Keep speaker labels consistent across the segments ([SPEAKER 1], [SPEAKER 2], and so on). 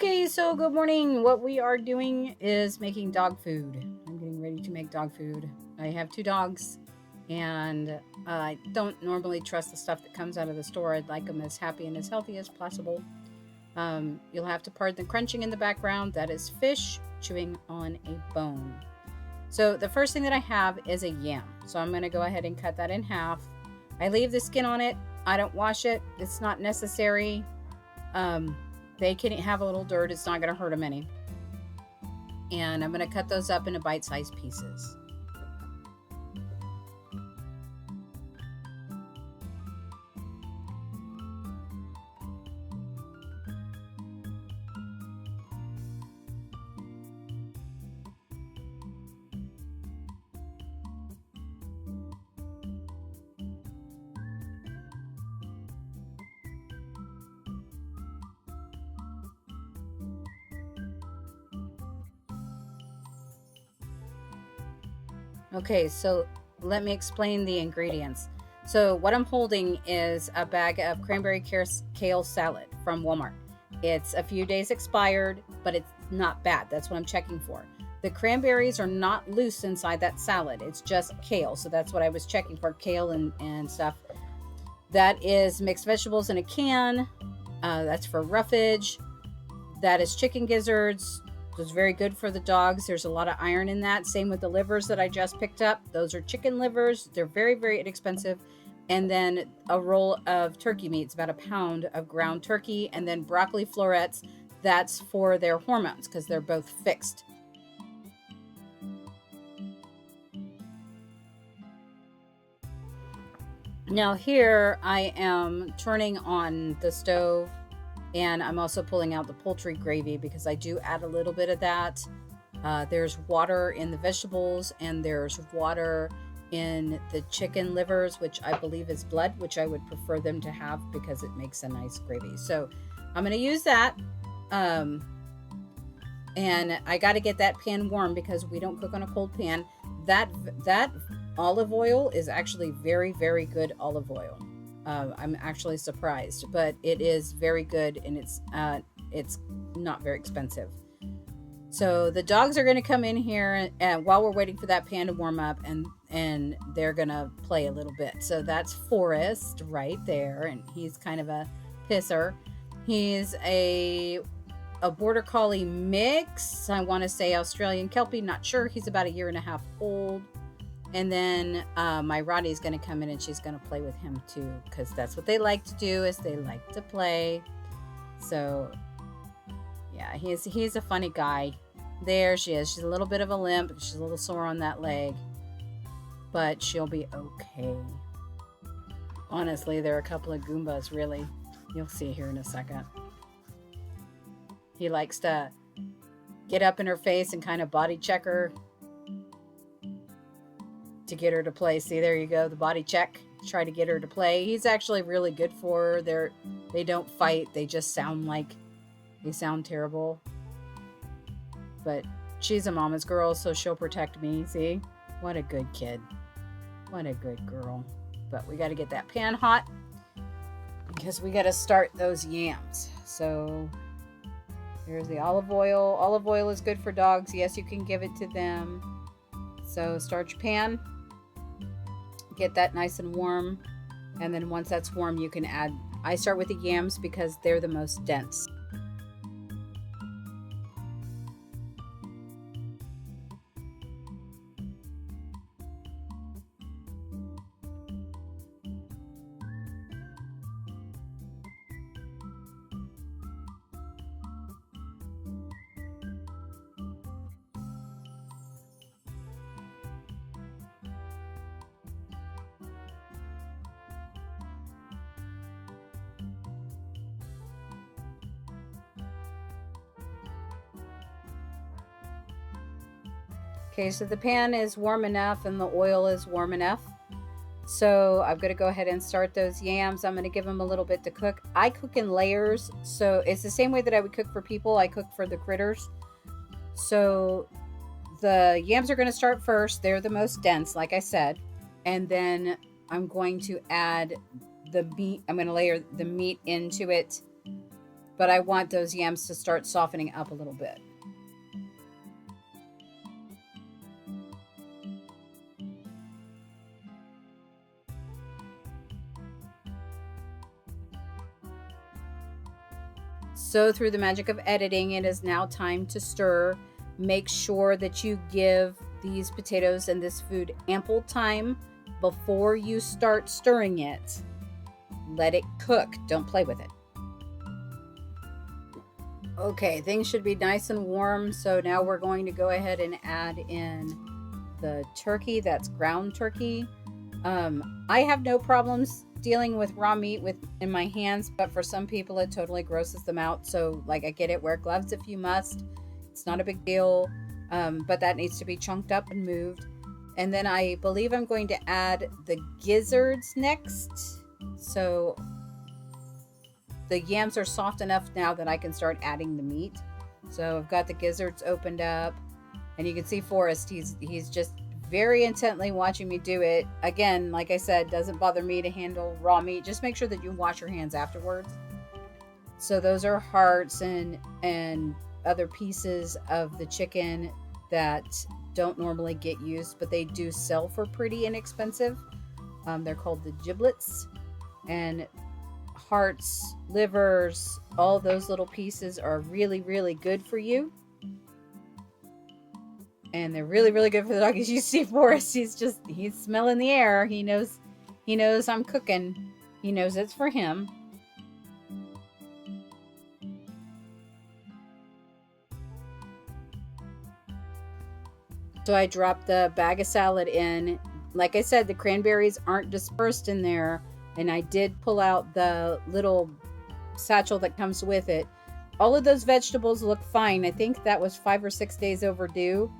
[SPEAKER 1] Okay, so good morning. What we are doing is making dog food. I'm getting ready to make dog food. I have two dogs, and I don't normally trust the stuff that comes out of the store. I'd like them as happy and as healthy as possible. You'll have to pardon the crunching in the background. That is fish chewing on a bone. So the first thing that I have is a yam. So I'm going to go ahead and cut that in half. I leave the skin on it. I don't wash it. It's not necessary. They can have a little dirt. It's not going to hurt them any. And I'm going to cut those up into bite-sized pieces. Okay, so let me explain the ingredients. So what I'm holding is a bag of cranberry kale salad from Walmart. It's a few days expired, but it's not bad. That's what I'm checking for. The cranberries are not loose inside that salad. It's just kale. So that's what I was checking for, kale and stuff. That is mixed vegetables in a can. That's for roughage. That is chicken gizzards. It's very good for the dogs. There's a lot of iron in that. Same with the livers that I just picked up. Those are chicken livers. They're very, very inexpensive. And then a roll of turkey meat. It's about a pound of ground turkey. And then broccoli florets. That's for their hormones because they're both fixed. Now here I am turning on the stove, and I'm also pulling out the poultry gravy because I do add a little bit of that. There's water in the vegetables, and there's water in the chicken livers, which I believe is blood, which I would prefer them to have because it makes a nice gravy. So I'm going to use that. And I got to get that pan warm because we don't cook on a cold pan. That olive oil is actually very, very good olive oil. I'm actually surprised, but it is very good, and it's not very expensive. So the dogs are going to come in here, and while we're waiting for that pan to warm up, and they're going to play a little bit. So that's Forrest right there, and he's kind of a pisser. He's a border collie mix. I want to say Australian Kelpie, not sure. He's about 1.5 years old. And then my Rottie's going to come in, and she's going to play with him too, because that's what they like to do, is they like to play. So yeah, he's a funny guy. There she is. She's a little bit of a limp. She's a little sore on that leg, but she'll be okay. Honestly, there are a couple of Goombas, really. You'll see here in a second. He likes to get up in her face and kind of body check her to get her to play. See, there you go, the body check. Try to get her to play. He's actually really good for her. They don't fight. They just sound terrible. But she's a mama's girl, so she'll protect me. See? What a good kid. What a good girl. But we got to get that pan hot because we got to start those yams. So here's the olive oil. Olive oil is good for dogs. Yes, you can give it to them. So start your pan. Get that nice and warm. And then once that's warm, you can add... I start with the yams because they're the most dense. Okay, so the pan is warm enough and the oil is warm enough. So I'm going to go ahead and start those yams. I'm going to give them a little bit to cook. I cook in layers, so it's the same way that I would cook for people. I cook for the critters. So the yams are going to start first. They're the most dense, like I said. And then I'm going to add the meat. I'm going to layer the meat into it but I want those yams to start softening up a little bit. So through the magic of editing, it is now time to stir. Make sure that you give these potatoes and this food ample time before you start stirring it. Let it cook. Don't play with it. Okay, things should be nice and warm. So now we're going to go ahead and add in the turkey. That's ground turkey. I have no problems dealing with raw meat in my hands, but for some people it totally grosses them out. So like, I get it, wear gloves if you must. It's not a big deal, but that needs to be chunked up and moved. And then I believe I'm going to add the gizzards next. So the yams are soft enough now that I can start adding the meat. So I've got the gizzards opened up, and you can see Forrest, he's just very intently watching me do it. Again, like I said, doesn't bother me to handle raw meat. Just make sure that you wash your hands afterwards. So those are hearts and other pieces of the chicken that don't normally get used, but they do sell for pretty inexpensive. They're called the giblets. And hearts, livers, all those little pieces are really, really good for you. And they're really, really good for the dog. As you see Forrest, he's smelling the air. He knows I'm cooking. He knows it's for him. So I dropped the bag of salad in. Like I said, the cranberries aren't dispersed in there. And I did pull out the little satchel that comes with it. All of those vegetables look fine. I think that was 5 or 6 days overdue.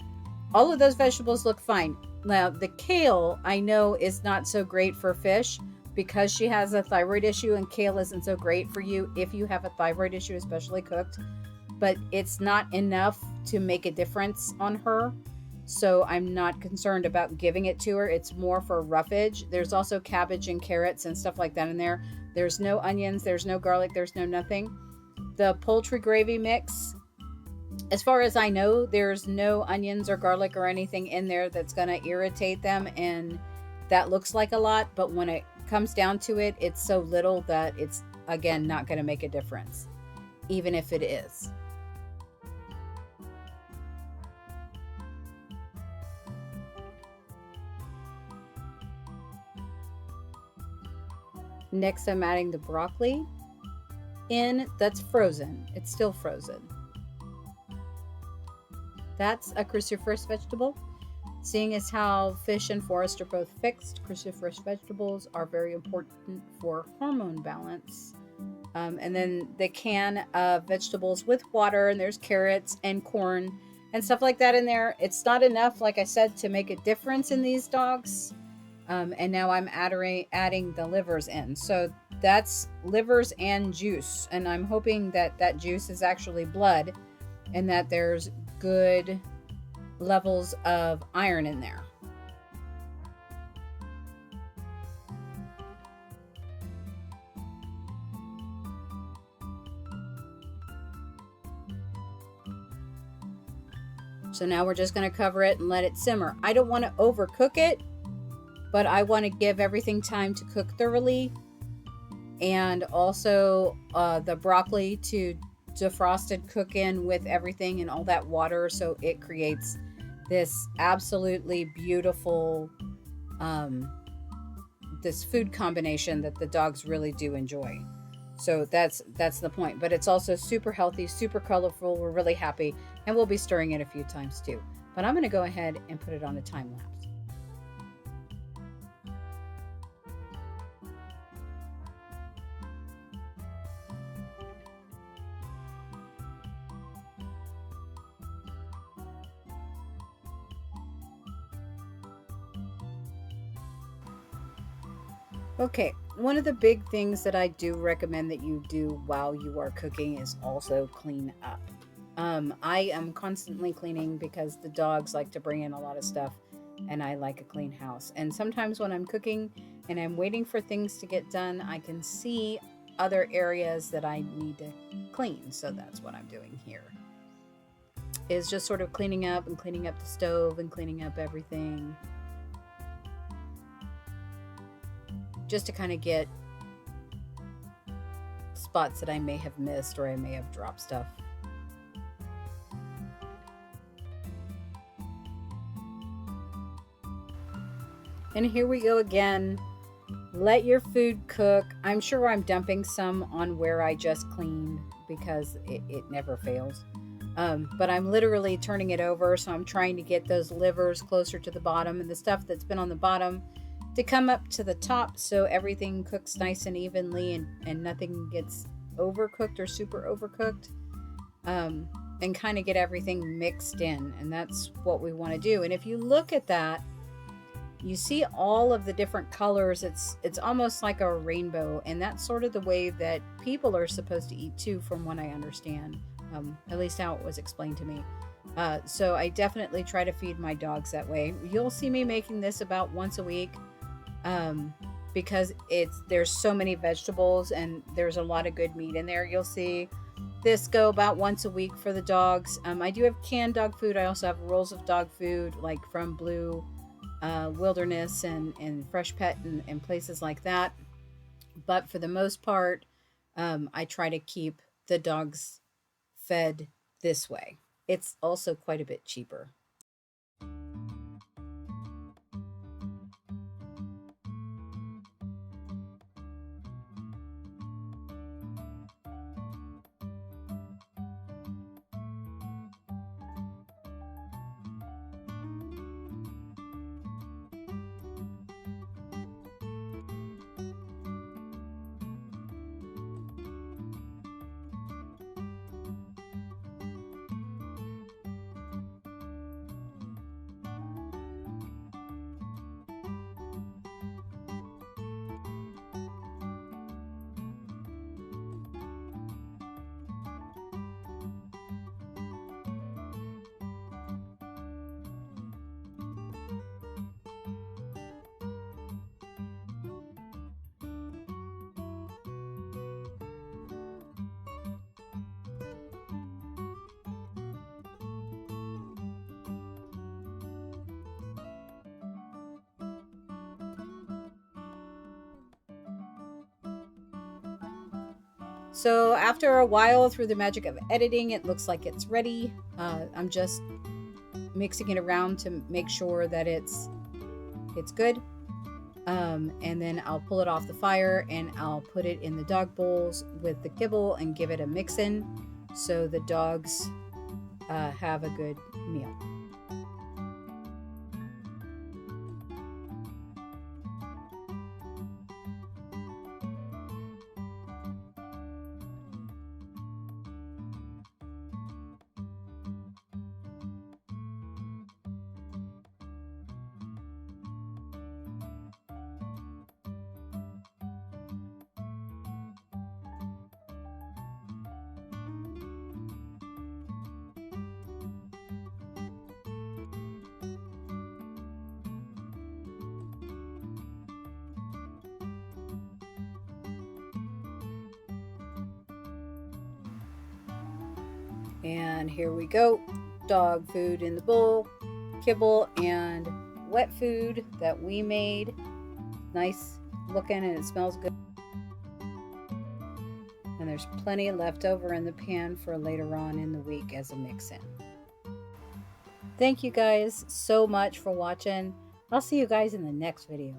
[SPEAKER 1] All of those vegetables look fine. Now, the kale, I know, is not so great for fish because she has a thyroid issue, and kale isn't so great for you if you have a thyroid issue, especially cooked. But it's not enough to make a difference on her. So I'm not concerned about giving it to her. It's more for roughage. There's also cabbage and carrots and stuff like that in there. There's no onions. There's no garlic. There's no nothing. The poultry gravy mix, as far as I know, there's no onions or garlic or anything in there that's going to irritate them. And that looks like a lot. But when it comes down to it, it's so little that it's, again, not going to make a difference, even if it is. Next, I'm adding the broccoli in. That's frozen. It's still frozen. That's a cruciferous vegetable. Seeing as how fish and forest are both fixed, cruciferous vegetables are very important for hormone balance. And then the can of vegetables with water, and there's carrots and corn and stuff like that in there. It's not enough, like I said, to make a difference in these dogs. And now I'm adding the livers in. So that's livers and juice. And I'm hoping that that juice is actually blood and that there's good levels of iron in there. So now we're just going to cover it and let it simmer. I don't want to overcook it, but I want to give everything time to cook thoroughly. And also the broccoli to defrosted cook in with everything and all that water, so it creates this absolutely beautiful this food combination that the dogs really do enjoy. So that's the point. But it's also super healthy, super colorful. We're really happy, and we'll be stirring it a few times too. But I'm going to go ahead and put it on a time lapse. Okay, one of the big things that I do recommend that you do while you are cooking is also clean up. I am constantly cleaning because the dogs like to bring in a lot of stuff, and I like a clean house. And sometimes when I'm cooking and I'm waiting for things to get done, I can see other areas that I need to clean. So that's what I'm doing here, is just sort of cleaning up the stove and cleaning up everything, just to kind of get spots that I may have missed or I may have dropped stuff. And here we go again. Let your food cook. I'm sure I'm dumping some on where I just cleaned because it never fails. But I'm literally turning it over, so I'm trying to get those livers closer to the bottom and the stuff that's been on the bottom to come up to the top, so everything cooks nice and evenly and nothing gets overcooked or super overcooked, and kind of get everything mixed in. And that's what we want to do. And if you look at that, you see all of the different colors. It's almost like a rainbow, and that's sort of the way that people are supposed to eat too, from what I understand, at least how it was explained to me. So I definitely try to feed my dogs that way. You'll see me making this about once a week, because there's so many vegetables and there's a lot of good meat in there. You'll see this go about once a week for the dogs. I do have canned dog food. I also have rolls of dog food, like from Blue Wilderness and Fresh Pet and places like that. But for the most part, I try to keep the dogs fed this way. It's also quite a bit cheaper. So after a while, through the magic of editing, it looks like it's ready. I'm just mixing it around to make sure that it's good. And then I'll pull it off the fire and I'll put it in the dog bowls with the kibble and give it a mix in, so the dogs have a good meal. And here we go. Dog food in the bowl, kibble and wet food that we made. Nice looking and it smells good. And there's plenty left over in the pan for later on in the week as a mix-in. Thank you guys so much for watching. I'll see you guys in the next video.